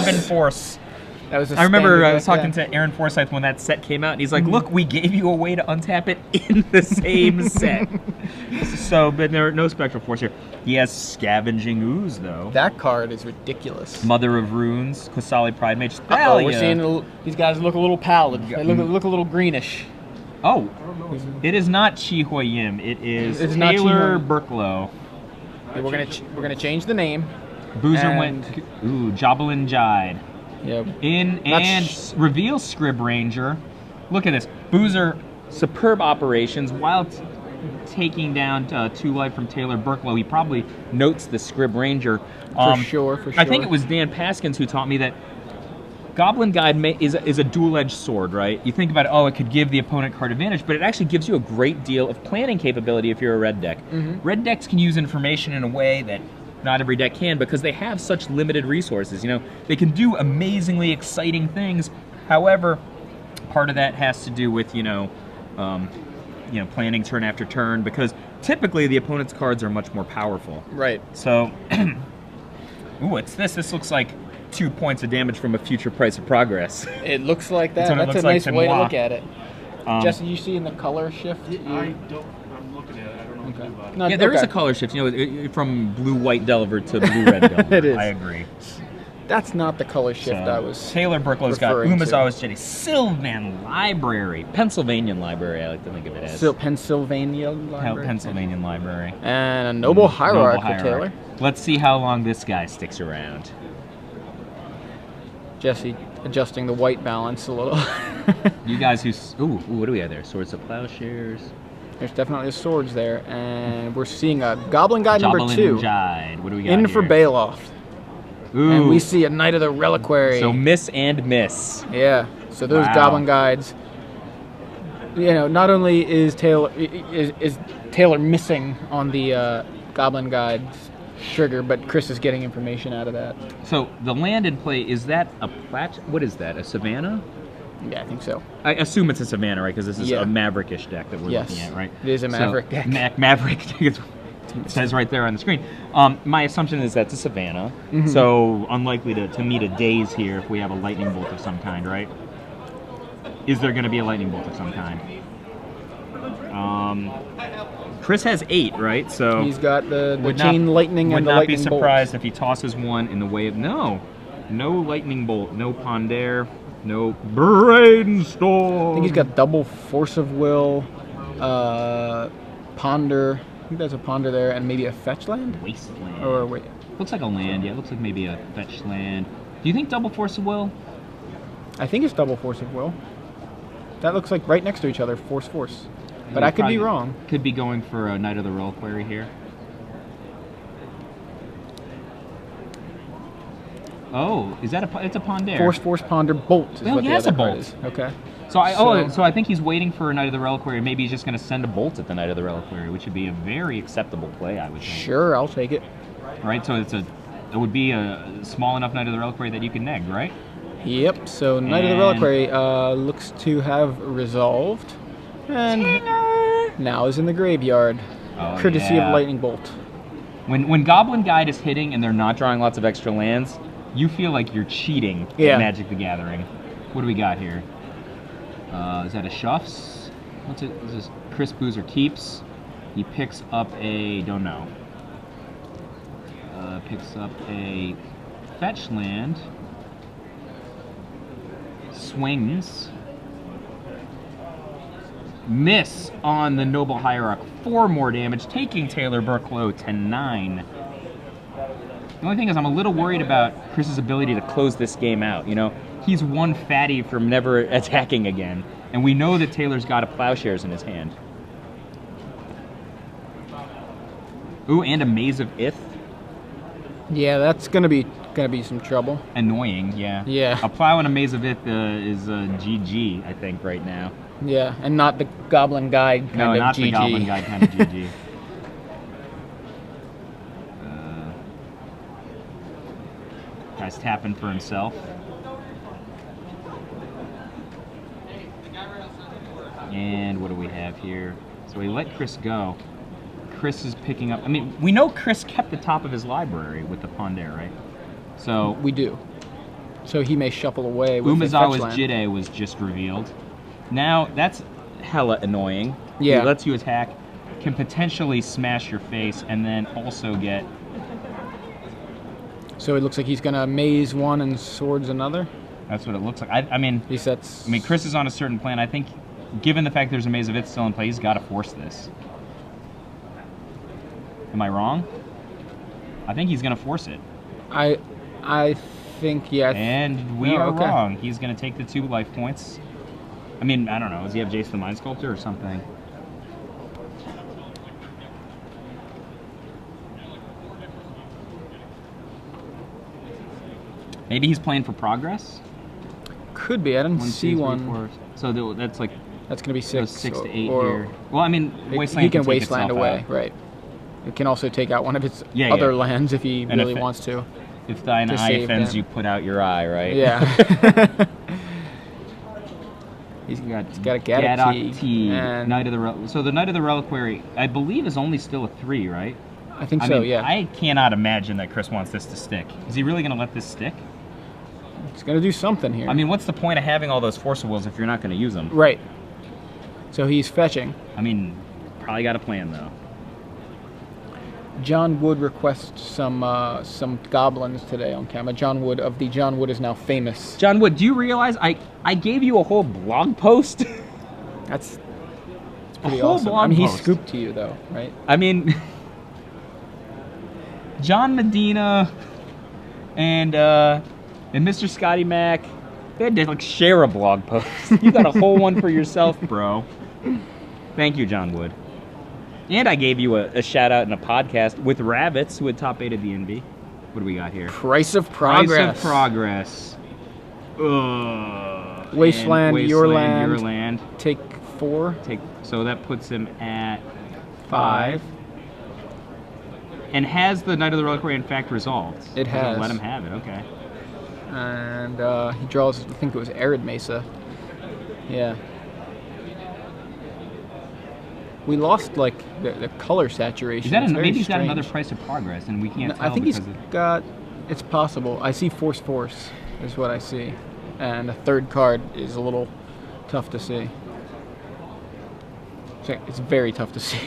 Force. That was I remember I was talking to Aaron Forsyth when that set came out, and he's like, look, we gave you a way to untap it in the same set. So, but there are no Spectral Force here. He has Scavenging Ooze, though. That card is ridiculous. Mother of Runes, Qasali Pride Mage. We're seeing these guys look a little pallid. They look a little greenish. Oh, it is not Chi Hoi Yim. It is Taylor Burklow. We're gonna change the name. Boozer went. Ooh, Joblin Jide. Yep. And reveals Scrib Ranger. Look at this. Boozer, superb operations while taking down 2 life from Taylor Burklow. He probably notes the Scrib Ranger. For sure. I think it was Dan Paskins who taught me that Goblin Guide is a dual-edged sword, right? You think about it, it could give the opponent card advantage, but it actually gives you a great deal of planning capability if you're a red deck. Red decks can use information in a way that not every deck can because they have such limited resources. They can do amazingly exciting things. However, part of that has to do with planning turn after turn because typically the opponent's cards are much more powerful. Right. So, ooh, it's this. This looks like 2 points of damage from a future price of progress. It looks like that. That's a nice way to look at it. Jesse, you see in the color shift? I don't. I'm looking at it. I don't know anything about it. No, there is a color shift. From blue-white Delver to blue-red Delver. It is. I agree. That's not the color shift I was. Taylor Burklow's got Umazawa's Jetty, Sylvan Library, Pennsylvania Library. I like to think of it as Pennsylvania Library. Pennsylvania Library. And a Noble Hierarch for Taylor. Let's see how long this guy sticks around. Jesse adjusting the white balance a little. You guys who... Ooh, what do we have there? Swords of Plowshares. There's definitely a swords there. And we're seeing a Goblin Guide number 2. Jide. What do we got in here? for Bailoff. Ooh. And we see a Knight of the Reliquary. So miss and miss. Yeah. So those Goblin Guides... not only is Taylor missing on the Goblin Guides trigger, but Chris is getting information out of that. So the land in play, is that a what is that, a Savannah? Yeah, I think so. I assume it's a Savannah, right? Because this is a Maverick-ish deck that we're looking at, right? It is a Maverick deck. Maverick deck, it says right there on the screen. My assumption is that's a Savannah, so unlikely to meet a Daze here if we have a Lightning Bolt of some kind, right? Is there going to be a Lightning Bolt of some kind? Chris has 8, right? So he's got the Chain Lightning and the Lightning Bolt. Would not be surprised if he tosses one in the way of... No Lightning Bolt, no Ponder, no Brainstorm. I think he's got double Force of Will, Ponder. I think there's a Ponder there, and maybe a Fetch Land? Wasteland. Or wait. Looks like a land, yeah. It looks like maybe a Fetch Land. Do you think double Force of Will? I think it's double Force of Will. That looks like right next to each other, Force. But I could be wrong. Could be going for a Knight of the Reliquary here. Oh, is that it's a Ponder? Force, Ponder, Bolt. Is what he has a Bolt. Is. Okay. So I think he's waiting for a Knight of the Reliquary. Maybe he's just going to send a Bolt at the Knight of the Reliquary, which would be a very acceptable play, I would think. Sure, I'll take it. Right, so it would be a small enough Knight of the Reliquary that you can neg, right? Yep. So Knight of the Reliquary looks to have resolved. And now is in the graveyard, courtesy of Lightning Bolt. When Goblin Guide is hitting and they're not drawing lots of extra lands, you feel like you're cheating at Magic the Gathering. What do we got here? Is that a Shuffs? What's it? Is this Chris Boozer keeps? He picks up a... don't know. Picks up a Fetch Land. Swings. Miss on the Noble Hierarch, 4 more damage, taking Taylor Burklow to 9. The only thing is I'm a little worried about Chris's ability to close this game out. He's one fatty from never attacking again, and we know that Taylor's got a Plowshares in his hand. Ooh, and a Maze of Ith. Yeah, that's gonna be some trouble. Annoying, yeah. Yeah. A Plow and a Maze of Ith is GG, I think, right now. Yeah, and not the Goblin Guide kind of GG. No, not the Goblin Guide kind of GG. Guy's tapping for himself. And what do we have here? So we let Chris go. Chris is picking up... I mean, we know Chris kept the top of his library with the Ponder, right? So we do. So he may shuffle away with the fetch Umezawa's land. Jide was just revealed. Now, that's hella annoying. Yeah. He lets you attack, can potentially smash your face, and then also get... So it looks like he's going to maze one and swords another. That's what it looks like. I mean, He sets... Chris is on a certain plan. I think, given the fact there's a Maze of Ith still in play, he's got to force this. Am I wrong? I think he's going to force it. I think, yeah. And we Oh, are okay. wrong. He's going to take the 2 life points. I mean, I don't know. Does he have Jace the Mind Sculptor or something? Maybe he's playing for progress? Could be. I didn't see one. So that's like That's going to be 6. 6 to 8 or, here. Well, I mean, Wasteland he can take wasteland itself away, out. right. It can also take out one of its Yeah, other yeah. lands if he And really if it- wants to. If thine To eye save offends them. you, put out your eye, right? Yeah. He's got got a Gaddock Tea, and- Knight of the so the Knight of the Reliquary, I believe, is only still a 3, right? I think I so, mean, yeah. I cannot imagine that Chris wants this to stick. Is he really going to let this stick? He's going to do something here. I mean, what's the point of having all those Force of Wills if you're not going to use them? Right. So he's fetching. I mean, probably got a plan though. John Wood requests some goblins today on camera. John Wood of the John Wood is now famous. John Wood, do you realize I gave you a whole blog post? That's pretty whole awesome. blog I mean, he post. scooped to you though, right? I mean, John Medina and Mr. Scotty Mac, they had to like share a blog post. You got a whole one for yourself, bro. Thank you, John Wood. And I gave you a shout out in a podcast with Rabbits, who had top 8 of DNB. What do we got here? Price of progress. Price of progress. Ugh. Wasteland, And your Wasteland, land. your land. Take 4. So that puts him at 5. And has the Knight of the Reliquary in fact resolved? It has. Let him have it, okay. And he draws, I think it was Arid Mesa. Yeah. We lost like the color saturation. Is that It's very maybe he's got strange. another Price of Progress and we can't tell I think he's because of... got. It's possible. I see Force is what I see, and a third card is a little tough to see. It's very tough to see.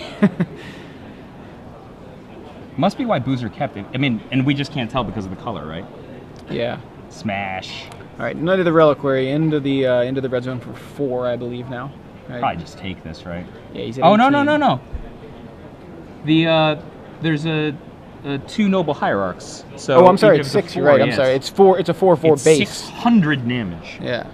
Must be why Boozer kept it. I mean, and we just can't tell because of the color, right? Yeah. Smash. All right, Knight of the Reliquary into the red zone for 4, I believe now. Right? Probably just take this, right? Yeah, he's at Oh, no, 18. no. The there's a 2 noble hierarchs. So Oh, I'm sorry, each it's of the 6. 4, You're right. I'm yes. sorry. It's 4. It's a 4/4 It's base. 600 damage. Yeah.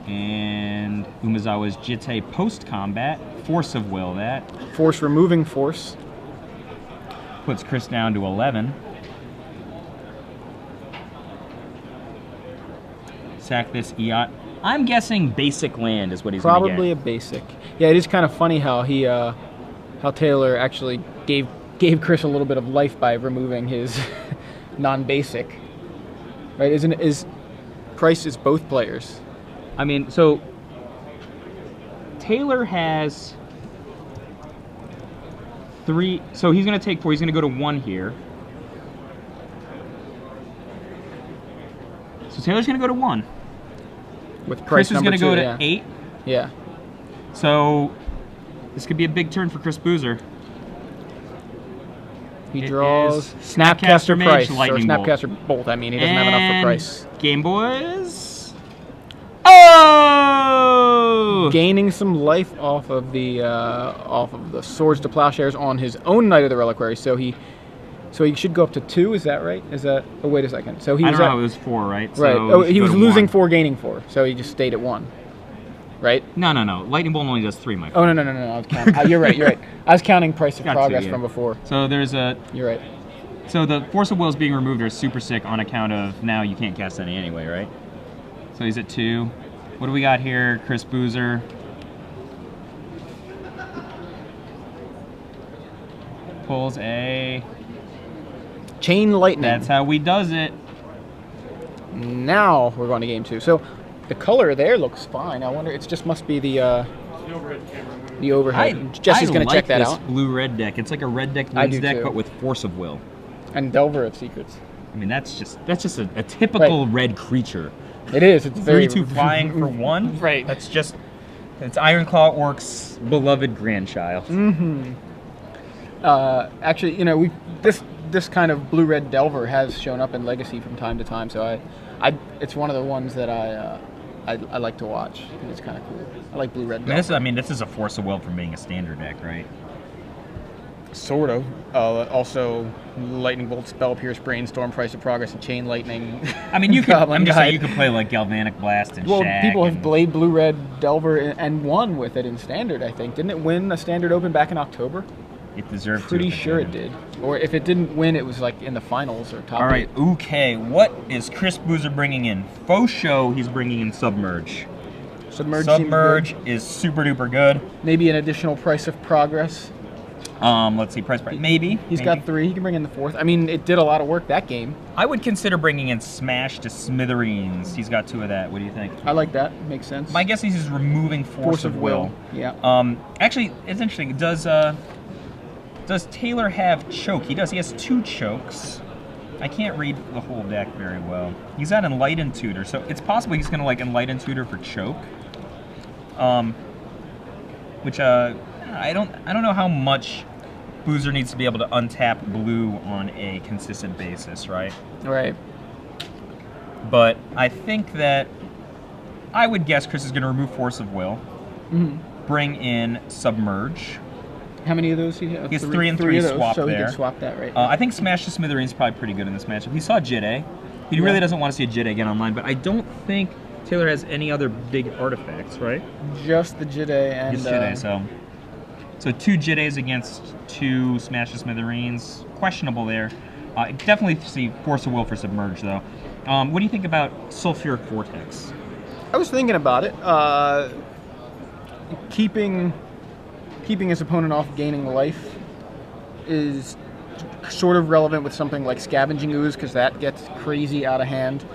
And Umezawa's Jite post-combat. Force of Will, that. Force removing Force. Puts Chris down to 11. Sack this Eot. I'm guessing basic land is what he's going to get. Probably a basic. Yeah, it is kind of funny how he, how Taylor actually gave Chris a little bit of life by removing his non-basic. Right? Is Price is both players. I mean, so Taylor has 3. So he's going to take 4. He's going to go to 1 here. So Taylor's going to go to 1. With Chris Price is going to go to yeah. 8. Yeah. So this could be a big turn for Chris Boozer. He It draws is Snapcaster Mage, Price or Lightning Bolt. Snapcaster Bolt. I mean, he doesn't have enough for Price. Game Boys. Oh! Gaining some life off of the Swords to Plowshares on his own Knight of the Reliquary, so he should go up to 2. Is that right? Is that? Oh, wait a second. So he I was don't at, know. It was 4, right? right. So Oh, he should was go to losing 1. 4, gaining 4. So he just stayed at 1. Right? No. Lightning Bolt only does 3, my Oh friend. no. I was counting. You're right. You're right. I was counting Price of Got to, Progress yeah. from before. So there's a. You're right. So the Force of Wills being removed are super sick on account of now you can't cast any anyway, right? So he's at 2. What do we got here? Chris Boozer. Pulls a. Chain Lightning. That's how we does it. Now we're going to game 2. So the color there looks fine. I wonder. It just must be the The overhead camera. The overhead. Jesse's going to check that out. Blue-red deck. It's like a red deck I wins do deck, too. but with Force of Will. And Delver of Secrets. I mean, that's just a typical red creature. It is. It's very 3/2 flying for 1. Right. It's Ironclaw Orc's beloved grandchild. Mm-hmm. Actually, this kind of blue-red Delver has shown up in Legacy from time to time, so it's one of the ones that I like to watch. It's kind of cool. I like blue-red Delver. This is a Force of Will from being a standard deck, right? Sort of. Also, Lightning Bolt, Spell Pierce, Brainstorm, Price of Progress, and Chain Lightning. I mean, you could. Goblin I'm just saying Guide. you could play like Galvanic Blast and Well, Shag. people have played blue-red Delver and won with it in Standard, I think. Didn't it win a Standard Open back in October? It deserved to. Pretty sure it did. Or if it didn't win, it was like in the finals or top. All right, okay. What is Chris Boozer bringing in? Faux show, he's bringing in Submerge. Submerge is super duper good. Maybe an additional Price of Progress. Let's see, price. Maybe. He's got 3. He can bring in the 4th. I mean, it did a lot of work that game. I would consider bringing in Smash to Smithereens. He's got 2 of that. What do you think? I like that. Makes sense. My guess is he's removing Force of Will. Yeah. Actually, it's interesting. Does Taylor have Choke? He does. He has 2 chokes. I can't read the whole deck very well. He's at Enlighten Tutor, so it's possible he's going to like Enlighten Tutor for Choke. Which I don't know how much Boozer needs to be able to untap blue on a consistent basis, right? Right. But I think that I would guess Chris is going to remove Force of Will, bring in Submerge. How many of those he has? He has 3 and 3 swap so there. he can swap that, right? I think Smash to Smithereens is probably pretty good in this matchup. He saw Jide. He really doesn't want to see a Jide again online, but I don't think Taylor has any other big artifacts, right? Just the Jide and... Just Jide, so 2 Jides against 2 Smash to Smithereens. Questionable there. Definitely see Force of Will for Submerge, though. What do you think about Sulfuric Vortex? I was thinking about it. Keeping his opponent off gaining life is sort of relevant with something like Scavenging Ooze, because that gets crazy out of hand.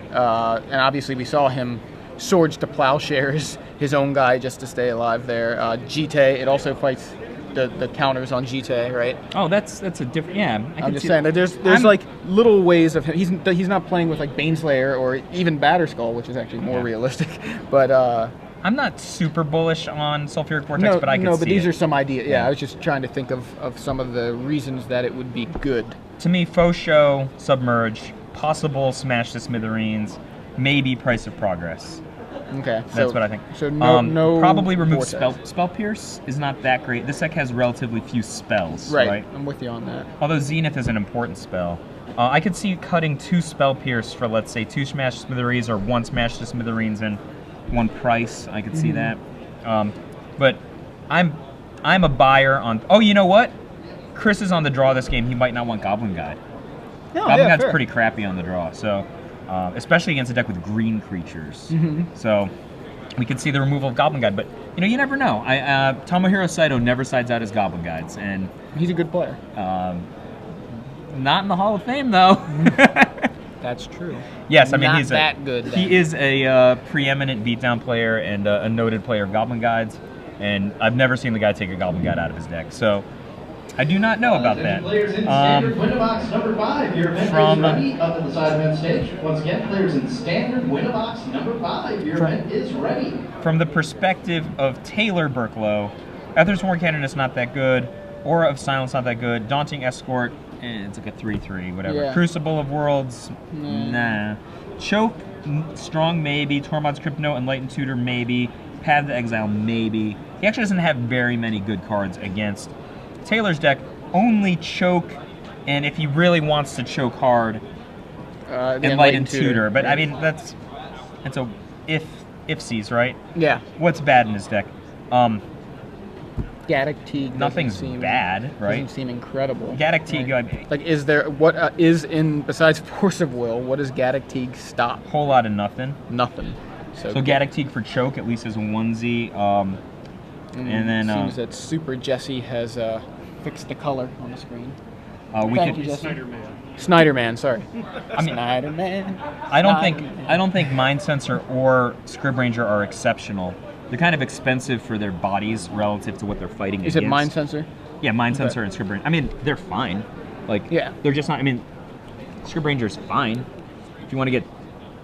And obviously we saw him Swords to Plowshares his own guy just to stay alive there. Jite, it also fights the counters on Jite, right? Oh, that's a different. Yeah, I'm just saying that there's like little ways of him. He's not playing with like Baneslayer or even Batterskull, which is actually more realistic. But I'm not super bullish on Sulfuric Vortex, but I can see but these it. are some ideas. Yeah, I was just trying to think of some of the reasons that it would be good. To me, Faux Show, Submerge, possible Smash to Smithereens, maybe Price of Progress. Okay, That's what I think. So no probably remove Vortex. Spell Pierce is not that great. This deck has relatively few spells, right? I'm with you on that. Although Zenith is an important spell. I could see cutting 2 Spell Pierce for, let's say, 2 Smash to Smithereens or 1 Smash to Smithereens and 1 Price. I could see that. But I'm a buyer on... Oh, you know what? Chris is on the draw this game. He might not want Goblin Guide. No, Goblin Guide's fair. pretty crappy on the draw, so... especially against a deck with green creatures. So we could see the removal of Goblin Guide, but you never know. Tomohiro Saito never sides out his Goblin Guides, and He's a good player. not in the Hall of Fame though. That's true. Yes, I mean Not he's that good. Then. He is a preeminent beatdown player and a noted player of Goblin Guides, and I've never seen the guy take a Goblin Guide out of his deck. So I do not know about that. Players in standard window box number 5. Your event is ready up on the side event stage. Once again, players in standard window box number 5. Your event is ready. From the perspective of Taylor Burklow, Ether's War Cannon is not that good. Aura of Silence not that good. Daunting Escort, it's like a 3/3, whatever. Yeah. Crucible of Worlds, nah. Choke, strong maybe. Tormod's Crypto, Enlightened Tutor maybe. Path to Exile maybe. He actually doesn't have very many good cards against Taylor's deck. Only Choke, and if he really wants to choke hard, Enlightened Tutor. But I mean that's a ifsies, right? Yeah. What's bad in his deck? Gaddock Teague. Nothing's bad, right? Doesn't seem incredible. Gaddock Teague, Right. Like, is there what is in besides Force of Will? What does Gaddock Teague stop? whole lot of nothing. Nothing. So Gaddock Teague for choke at least is a onesie. And then seems that Super Jesse has fixed the color on the screen. we Thank could. you, Jesse. Snyder Man. Snyder Man, sorry. I mean, Snyder Man. I don't think Mind Sensor or Scrib Ranger are exceptional. they're kind of expensive for their bodies relative to what they're fighting against. Is it Mind Sensor? Yeah, Mind Sensor and Scribranger. I mean, they're fine. Like, they're just not. I mean, Scribranger's fine. If you want to get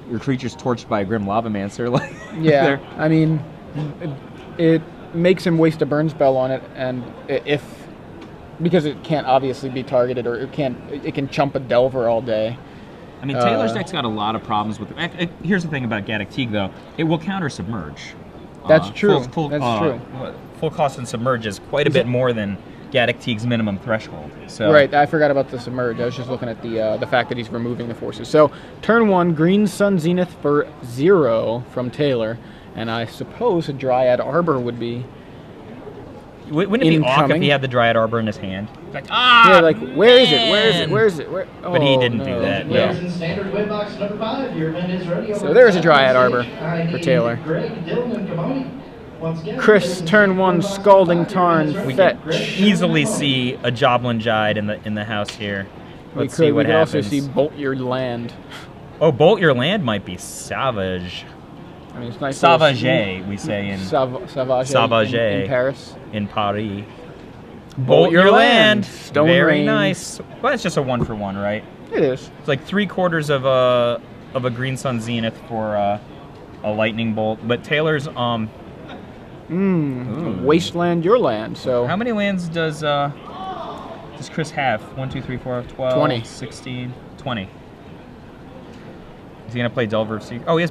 your creatures torched by a Grim Lavamancer, like I mean, it makes him waste a burn spell on it, and because it can't obviously be targeted, or it can chump a Delver all day. I mean, Taylor's deck's got a lot of problems with it. Here's the thing about Gaddock Teeg, though. It will counter Submerge. That's true. That's true. Full cost and Submerge is quite a bit more than Gaddock Teeg's minimum threshold. So. Right, I forgot about the Submerge. I was just looking at the fact that he's removing the forces. So, turn 1, Green Sun Zenith for 0 from Taylor, and I suppose a Dryad Arbor would be Wouldn't it be awkward if he had the Dryad Arbor in his hand? Like, yeah, like, where is it? Where is it? Where is it? Where? Oh, but he didn't do that. Players in standard win box number 5. Your event is ready. So there's a Dryad Arbor for Taylor. Greg, Dylan, and Kamoni. Once again, Chris, turn 1, Scalding Tarn, fetch. Easily see a Joblin Jide in the house here. Let's see what happens. We could also see Bolt Your Land. Oh, Bolt Your Land might be savage. I mean, it's nice. Savage, we say in Savage in Paris. In Paris. Bolt Your Land. Stone Very Rain. nice. Well, it's just a 1-for-1, right? It is. It's like 3/4 of a Green Sun Zenith for a Lightning Bolt. But Taylor's Wasteland Your Land. So how many lands does Chris have? 1, 2, 3, 4, 12, 20. 16, 20. Is he gonna play Delver of Secret? Oh, he has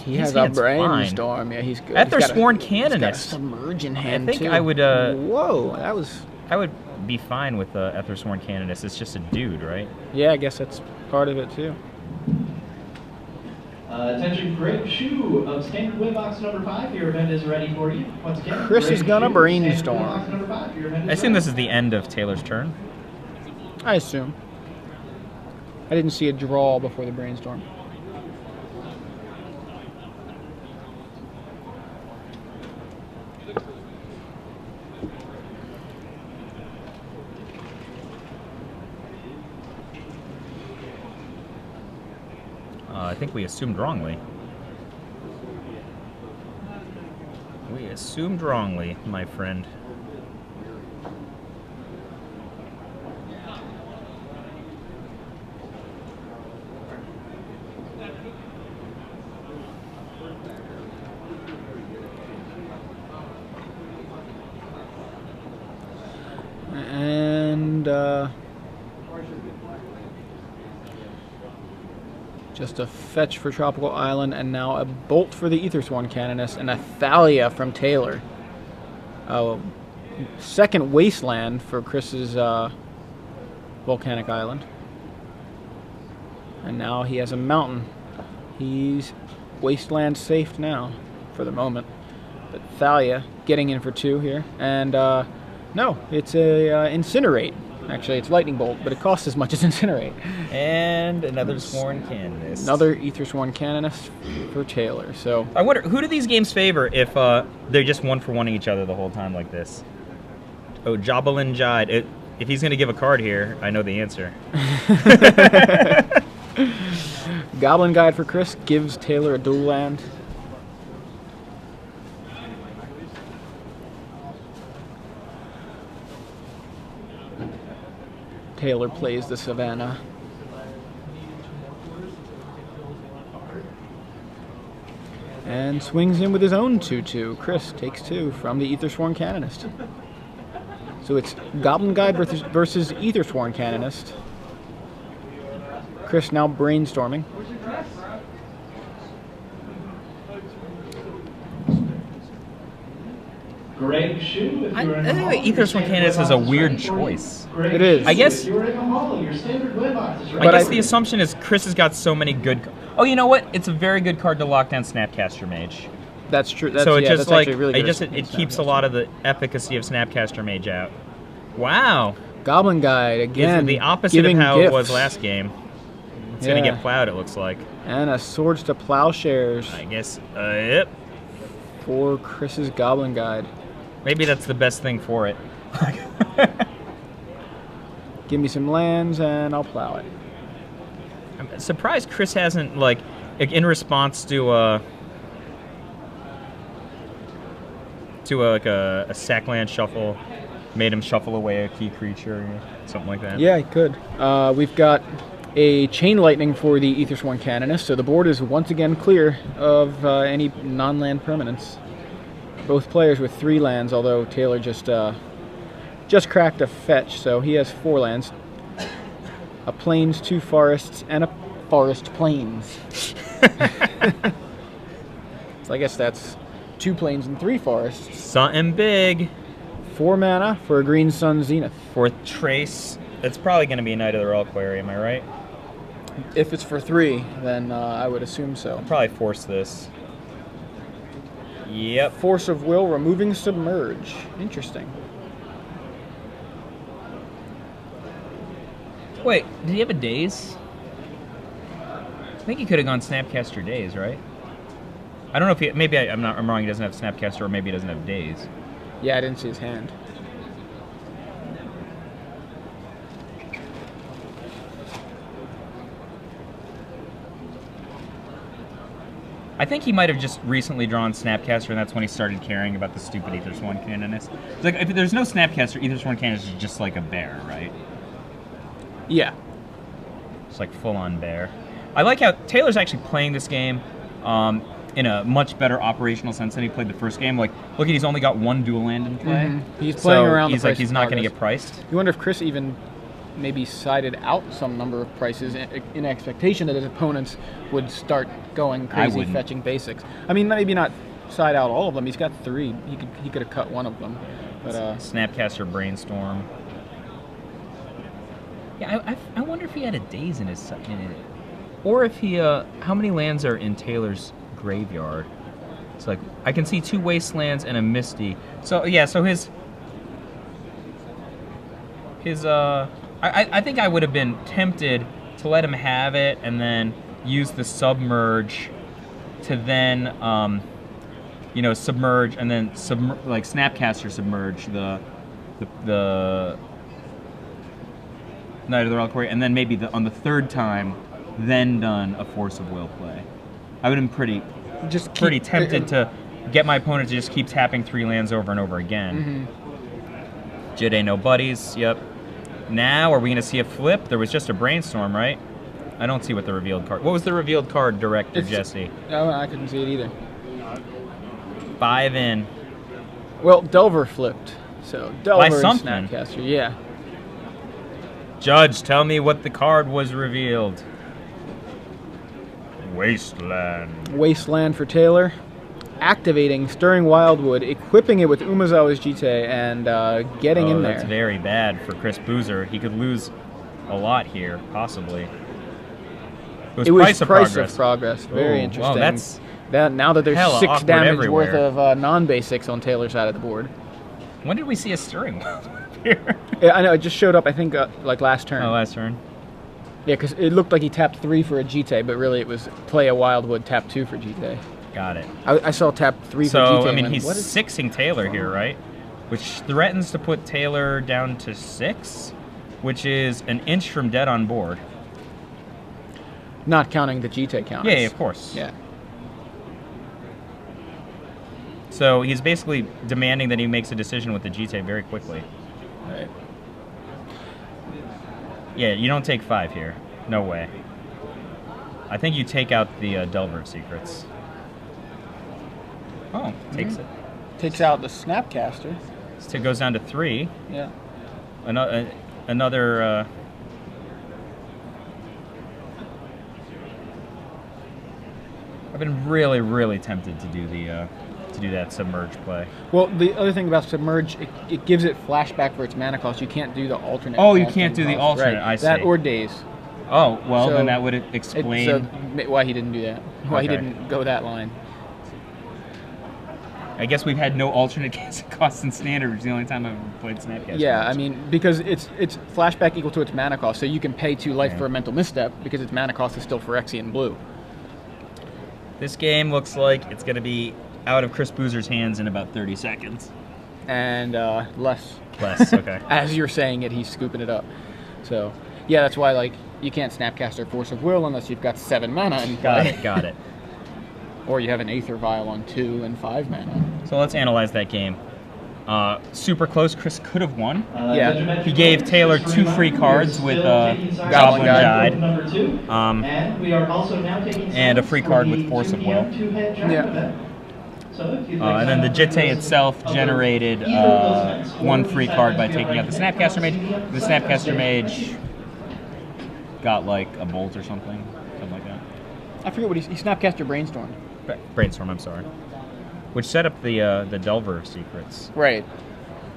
He has a Brainstorm. Yeah, he's good. Ethersworn Canonist. Canonist. He's got a Submerge in hand I think too. I would. Whoa, that was. I would be fine with Ethersworn Canonist. It's just a dude, right? Yeah, I guess that's part of it too. Attention, Greg Shu of standard win box number 5. Your event is ready for you. Once again, Chris is gonna Brainstorm. Standard win box number 5. Your event is I assume ready. this is the end of Taylor's turn. I assume. I didn't see a draw before the Brainstorm. I think we assumed wrongly. We assumed wrongly, my friend. And just a fetch for Tropical Island, and now a Bolt for the Aethersworn Canonist, and a Thalia from Taylor. Second Wasteland for Chris's Volcanic Island. And now he has a mountain. He's Wasteland safe now, for the moment. But Thalia getting in for 2 here. And no, it's a Incinerate. Actually, it's Lightning Bolt, but it costs as much as Incinerate. And another Sworn Canonist. Another Aethersworn Canonist for Taylor. So I wonder, who do these games favor if they're just 1-for-1ing each other the whole time like this? Oh, Joblin Jide. If he's going to give a card here, I know the answer. Goblin Guide for Chris gives Taylor a dual land. Taylor plays the Savannah. And swings in with his own 2/2. Chris takes 2 from the Aethersworn Canonist. So it's Goblin Guide versus Aethersworn Canonist. Chris now brainstorming. Greg Shu, if I you're in the think hall, the Aethersworn Canonist is a weird choice. It is. I guess- If you're in the hall, your standard win box is I ready. guess the assumption is Chris has got so many good... Oh, you know what? It's a very good card to lock down Snapcaster Mage. That's true. That's, So it yeah, just that's like actually really good. it keeps a lot of the efficacy of Snapcaster Mage out. Wow. Goblin Guide again. It's the opposite of giving how it was gifts. last game. It's gonna Yeah. get plowed, it looks like. And a Swords to Plowshares I guess. Yep. for Chris's Goblin Guide. Maybe that's the best thing for it. Give me some lands and I'll plow it. I'm surprised Chris hasn't, like in response to to a sack land shuffle, made him shuffle away a key creature, something like that. Yeah, he could. We've got a Chain Lightning for the Aethersworn Canonist, so the board is once again clear of any non-land permanents. Both players with 3 lands, although Taylor just cracked a fetch, so he has 4 lands. A Plains, 2 Forests, and a Forest Plains. So I guess that's 2 Plains and 3 Forests. Something big. 4 mana for a Green Sun Zenith. 4th Trace. It's probably going to be Knight of the Reliquary, am I right? If it's for 3, then I would assume so. I'll probably force this. Yep. Force of Will, removing Submerge. Interesting. Wait, did he have a Daze? I think he could have gone Snapcaster Daze, right? I don't know if he... Maybe I'm wrong, he doesn't have Snapcaster, or maybe he doesn't have Daze. Yeah, I didn't see his hand. I think he might have just recently drawn Snapcaster, and that's when he started caring about the stupid Aethersworn Canonist. It's like, if there's no Snapcaster, Aethersworn Canonist is just like a bear, right? Yeah. It's like full-on bear. I like how Taylor's actually playing this game in a much better operational sense than he played the first game. Like, look at, he's only got 1 dual land in play. Mm-hmm. He's playing around he's the like, price he's of not going to progress. get priced. You wonder if Chris even maybe sided out some number of prices in expectation that his opponents would start going crazy wouldn't. fetching basics. I mean, maybe not side out all of them. He's got 3. He could have cut one of them. But Snapcaster Brainstorm. Yeah, I wonder if he had a Daze in his in it, or if he how many lands are in Taylor's graveyard? It's like I can see 2 Wastelands and a Misty. So yeah, so his I think I would have been tempted to let him have it and then use the Submerge to then submerge and then like Snapcaster Submerge the Knight of the Reliquary, and then maybe on the 3rd time, then done a Force of Will play. I would have been pretty tempted to get my opponent to just keep tapping 3 lands over and over again. Mm-hmm. Jide no buddies, yep. Now, are we going to see a flip? There was just a Brainstorm, right? I don't see what the revealed card... What was the revealed card, Director Jesse? No, I couldn't see it either. 5 in. Well, Delver flipped. So, Delver and something. Snapcaster, yeah. Judge, tell me what the card was revealed. Wasteland. Wasteland for Taylor. Activating Stirring Wildwood, equipping it with Umezawa's Jite, and getting in there. That's very bad for Chris Boozer. He could lose a lot here, possibly. It was Price of Progress. Very interesting. Oh, that's now that there's hella 6 damage everywhere. worth of non-basics on Taylor's side of the board. When did we see a Stirring Wildwood here? Yeah, I know, it just showed up, I think, like last turn. Oh, last turn. Yeah, because it looked like he tapped 3 for a Jite, but really it was play a Wildwood, tap 2 for Jite. Got it. I saw tap 3 for Jite. So, I mean, he's 6ing Taylor here, right? Which threatens to put Taylor down to 6, which is an inch from dead on board. Not counting the Jite counters. Yeah, of course. Yeah. So he's basically demanding that he makes a decision with the Jite very quickly. Right. Yeah, you don't take 5 here. No way. I think you take out the Delver of Secrets. Oh, takes it. Takes out the Snapcaster. So it goes down to 3. Yeah. Another I've been really, really tempted to do that Submerge play. Well, the other thing about Submerge, it gives it flashback for its mana cost. You can't do the alternate. Oh, you can't do the alternate. Right. I see. That or Daze. Oh, well, So then that would explain why he didn't do that. Why he Okay. didn't go that line. I guess we've had no alternate costs in Standard, which is the only time I've ever played Snapcaster. Yeah, I mean, because it's flashback equal to its mana cost, so you can pay 2 life for a mental misstep because its mana cost is still Phyrexian blue. This game looks like it's going to be out of Chris Boozer's hands in about 30 seconds. And less. Less, okay. As you're saying it, he's scooping it up. So, yeah, that's why, like, you can't Snapcaster Force of Will unless you've got 7 mana. And Got it. Or you have an Aether Vial on 2 and 5 mana. So let's analyze that game. Super close. Chris could have won. Yeah. He gave Taylor 2 free cards with Goblin Guide. And a free card with Force of Will. Yeah. And then the Jitte itself generated 1 free card by taking out the Snapcaster Mage. The Snapcaster Mage got like a bolt or something like that. I forget what he Snapcaster Brainstorm. Brainstorm, I'm sorry. Which set up the Delver of Secrets. Right.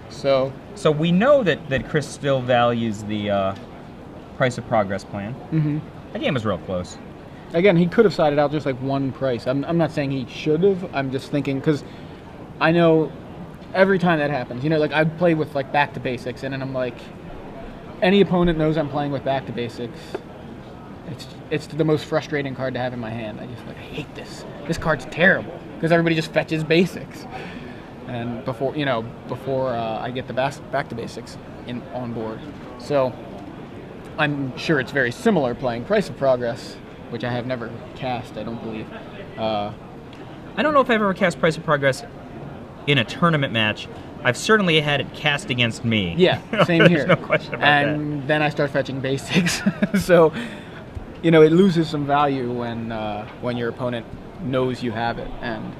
So we know that Chris still values the Price of Progress plan. Mm-hmm. That game was real close. Again, he could have sided out just like 1 price. I'm not saying he should have. I'm just thinking because I know every time that happens, like I play with like Back to Basics, and then I'm like, any opponent knows I'm playing with Back to Basics. It's the most frustrating card to have in my hand. I hate this. This card's terrible because everybody just fetches basics. And before I get the Back to Basics on board, so I'm sure it's very similar playing Price of Progress, which I have never cast, I don't believe. I don't know if I've ever cast Price of Progress in a tournament match. I've certainly had it cast against me. Yeah, same here. There's no question about that. And then I start fetching basics. So, it loses some value when your opponent knows you have it. And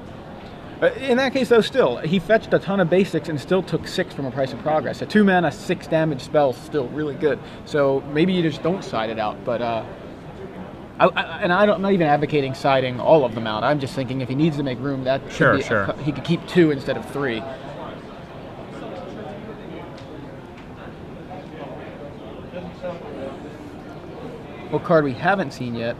in that case, though, still, he fetched a ton of basics and still took 6 from a Price of Progress. A 2-mana, 6 damage spell is still really good. So maybe you just don't side it out, but... I'm not even advocating siding all of them out. I'm just thinking if he needs to make room, that sure. He could keep 2 instead of 3. What card we haven't seen yet,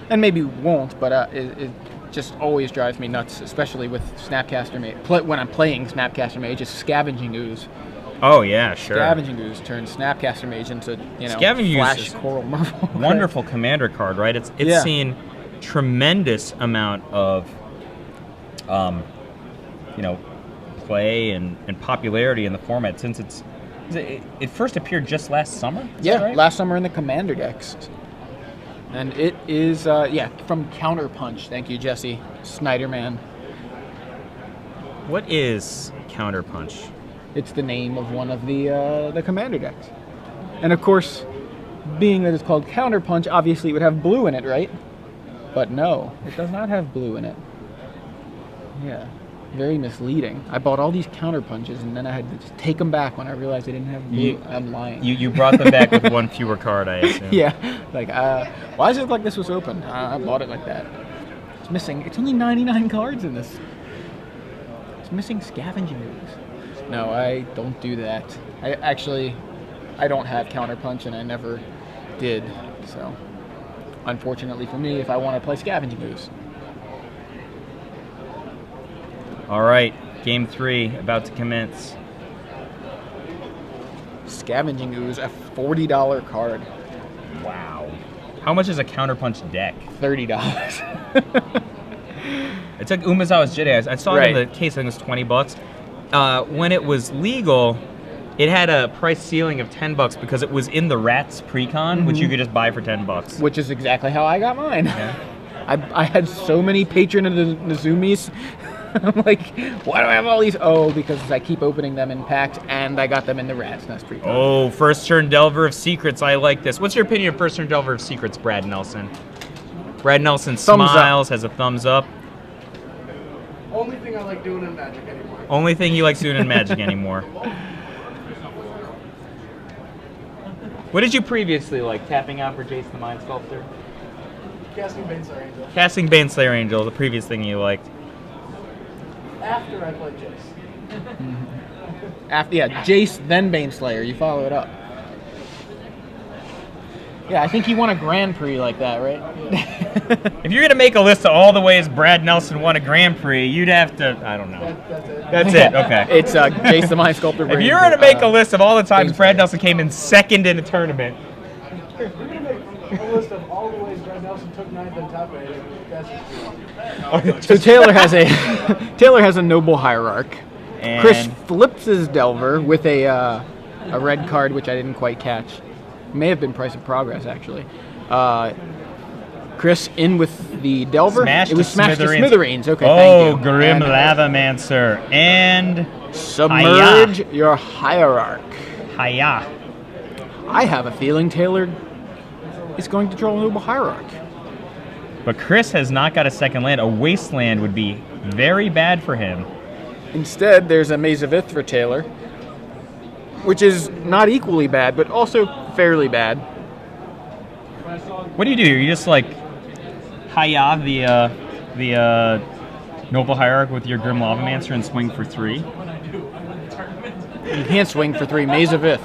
and maybe won't, but it just always drives me nuts, especially with Snapcaster Mage. When I'm playing Snapcaster Mage, is Scavenging Ooze. Oh yeah, sure. Scavenging Ooze turns Snapcaster Mage into Scavenging Flash Ooze Coral Merfolk. Wonderful commander card, right? It's seen tremendous amount of play and popularity in the format since it first appeared just last summer. Yeah, right? Last summer in the Commander decks. And it is from Counterpunch. Thank you, Jesse Snyderman. What is Counterpunch? It's the name of one of the Commander decks. And of course, being that it's called Counterpunch, obviously it would have blue in it, right? But no, it does not have blue in it. Yeah, very misleading. I bought all these Counterpunches and then I had to just take them back when I realized they didn't have blue. I'm lying. You brought them back with 1 fewer card, I assume. Yeah, like, why does it look like this was open? I bought it like that. It's missing, it's only 99 cards in this. It's missing Scavenging Ooze. No, I don't do that. I don't have Counterpunch, and I never did. So, unfortunately for me, if I want to play Scavenging Ooze. All right, Game 3 about to commence. Scavenging Ooze, a $40 card. Wow. How much is a Counterpunch deck? $30. It's like Umezawa's Jitte. I saw it in the case. I think it was $20. When it was legal, it had a price ceiling of $10 because it was in the Rats Precon, which you could just buy for $10. Which is exactly how I got mine. Yeah. I had so many Patron of the Nazumis. I'm like, why do I have all these? Oh, because I keep opening them in packs, and I got them in the Rats Nest Precon. Oh, First Turn Delver of Secrets. I like this. What's your opinion of First Turn Delver of Secrets, Brad Nelson? Brad Nelson smiles, has a thumbs up. Only thing I like doing in Magic anymore. Only thing he likes doing in Magic anymore. What did you previously like? Tapping out for Jace the Mind Sculptor? Casting Baneslayer Angel. Casting Baneslayer Angel, the previous thing you liked. After I played Jace. Jace, then Baneslayer. You follow it up. Yeah, I think he won a Grand Prix like that, right? If you're going to make a list of all the ways Brad Nelson won a Grand Prix, you'd have to, I don't know. That's it. That's it, okay. It's Jace the Mind Sculptor. If you're going to make a list of all the times Brad Nelson came in second in a tournament. We're going to make a list of all the ways Brad Nelson took 9th and top 8. That's just So Taylor has a noble hierarch. And Chris flips his Delver with a red card, which I didn't quite catch. May have been Price of Progress, actually. Chris in with the Delver. Smashed it was to smashed to smithereens. smithereens. Okay, Oh, thank you. Grim And Lavamancer and submerge your hierarch. Hiya. I have a feeling Taylor is going to draw a Noble Hierarch. But Chris has not got a second land. A Wasteland would be very bad for him. Instead, there's a Maze of Ith for Taylor, which is not equally bad, but also fairly bad. What do? You just like Hiya the Noble Hierarch with your Grim Lavamancer and swing for 3? You can't swing for 3. Maze of Ith.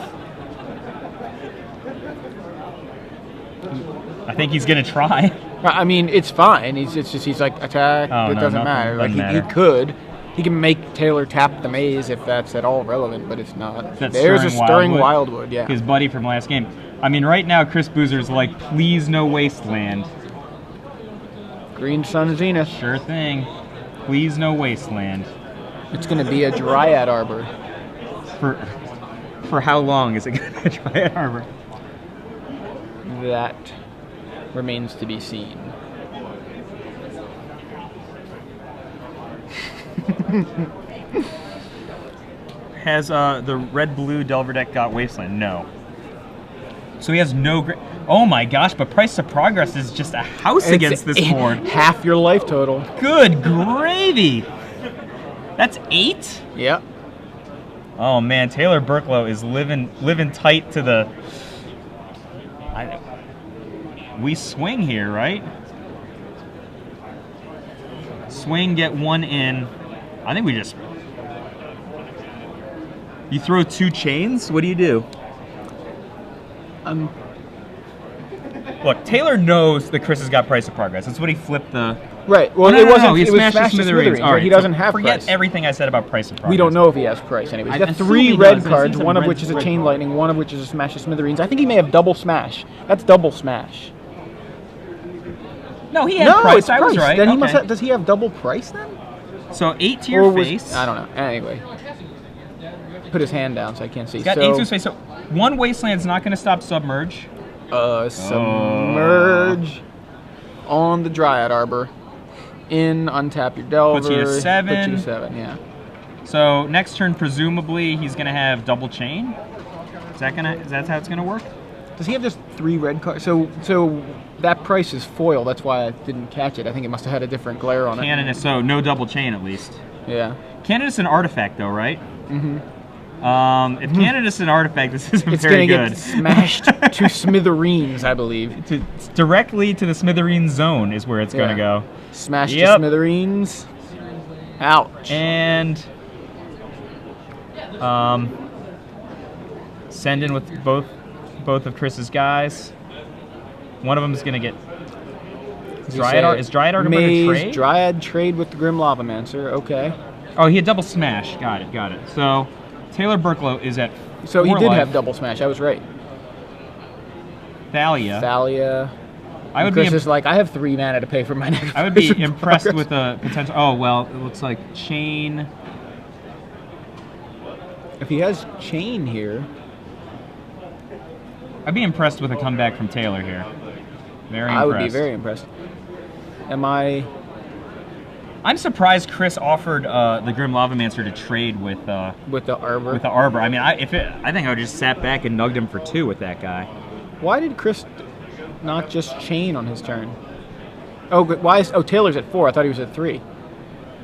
I think he's gonna try. I mean, it's fine. He's like attack. Oh, it no, doesn't nothing- matter. Like doesn't he matter. could. He can make Taylor tap the maze if that's at all relevant, but it's not. That's There's a stirring Wildwood. wildwood. Yeah. His buddy from last game. I mean, right now Chris Boozer's like, please no Wasteland. Green Sun Zenith. Sure thing. Please no Wasteland. It's going to be a Dryad Arbor. For how long is it going to try at Harbor? That remains to be seen. Has the red-blue Delver deck got Wasteland? No. So he has no... Oh my gosh, but Price of Progress is just a house against this board. Half your life total. Good gravy! That's 8? Yep. Oh man, Taylor Burklow is living tight to the... We swing here, right? Swing, get 1 in. I think we just... You throw 2 chains? What do you do? Look, Taylor knows that Chris has got Price of Progress. That's what he flipped the... Right. Well, No, it no, wasn't. no, he it was smashed smashed the to smithereens. smithereens. All right, He so doesn't have forget price. everything I said about Price of Progress. We don't know if he has price. Anyways, he's I got assume 3 he red does. I've cards, seen some one of red- which is a red chain cards. lightning, one of which is a smash to smithereens. I think he may have double smash. That's double smash. No, he had No, Price. it's I was price. right. Then he Okay. must have, does he have double price then? So 8 to Or your was- face. I don't know. Anyway, put his hand down so I can't see. He's got so, 8 to his face. So 1 Wasteland's not going to stop Submerge. Submerge on the Dryad Arbor. Untap your Delver. Puts you to 7. Puts you to 7, yeah. So next turn, presumably, he's going to have double chain. Is that how it's going to work? Does he have just 3 red cards? So that price is foil. That's why I didn't catch it. I think it must have had a different glare on it. Canonus, so no double chain at least. Yeah. Canonus an artifact though, right? Mm-hmm. If Canonus an artifact, this isn't It's very gonna good. get smashed to smithereens, I believe. Directly to the Smithereens zone is where it's going to go. Smashed to Yep. smithereens. Ouch. And send in with both of Chris's guys. One of them is going to get... Is Dryad Arbor going to trade? Dryad trade with the Grim Lavamancer. Okay. Oh, he had double smash. Got it. So Taylor Burklow is at So he 4 did life. have double smash. I was right. Thalia. Thalia. I would Chris be is like, I have 3 mana to pay for my next. I would be impressed with a potential... Oh, well, it looks like chain... If he has chain here. I'd be impressed with a comeback from Taylor here. Very impressed. I would be very impressed. Am I... I'm surprised Chris offered the Grim Lavamancer to trade with the Arbor? Arbor. I mean, I think I would just sat back and nugged him for 2 with that guy. Why did Chris not just chain on his turn? Oh, but why is... Oh, Taylor's at 4. I thought he was at 3.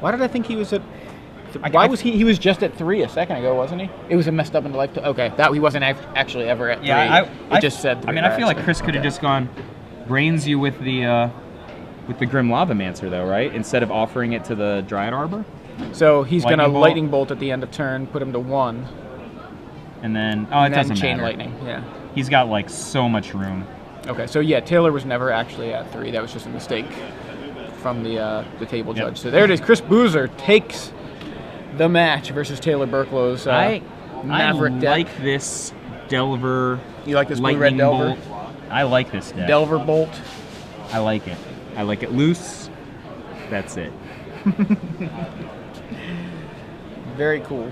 Why did I think he was at... Why was he... He was just at 3 a second ago, wasn't he? It was a messed up into life... Okay, that he wasn't actually ever at 3. Yeah, it just said 3. I mean, I feel like Chris could have just gone... Brains you with the Grim Lavamancer, though, right? Instead of offering it to the Dryad Arbor? So he's going to Lightning Bolt. Lightning Bolt at the end of turn, put him to 1. And then... Oh, it and then doesn't chain matter. Lightning, yeah. He's got, like, so much room. Okay, so yeah, Taylor was never actually at 3. That was just a mistake from the table Yep. judge. So there it is. Chris Boozer takes the match versus Taylor Burklow's Maverick I deck. like this Delver... You like this Lightning blue-red Delver? Bolt. I like this deck. Delver Bolt. I like it. I like it loose. That's it. Very cool.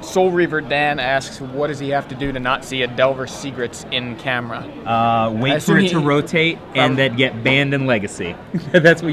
Soul Reaver Dan asks, what does he have to do to not see a Delver Secrets in camera? Wait for it to rotate and then get banned in Legacy. That's what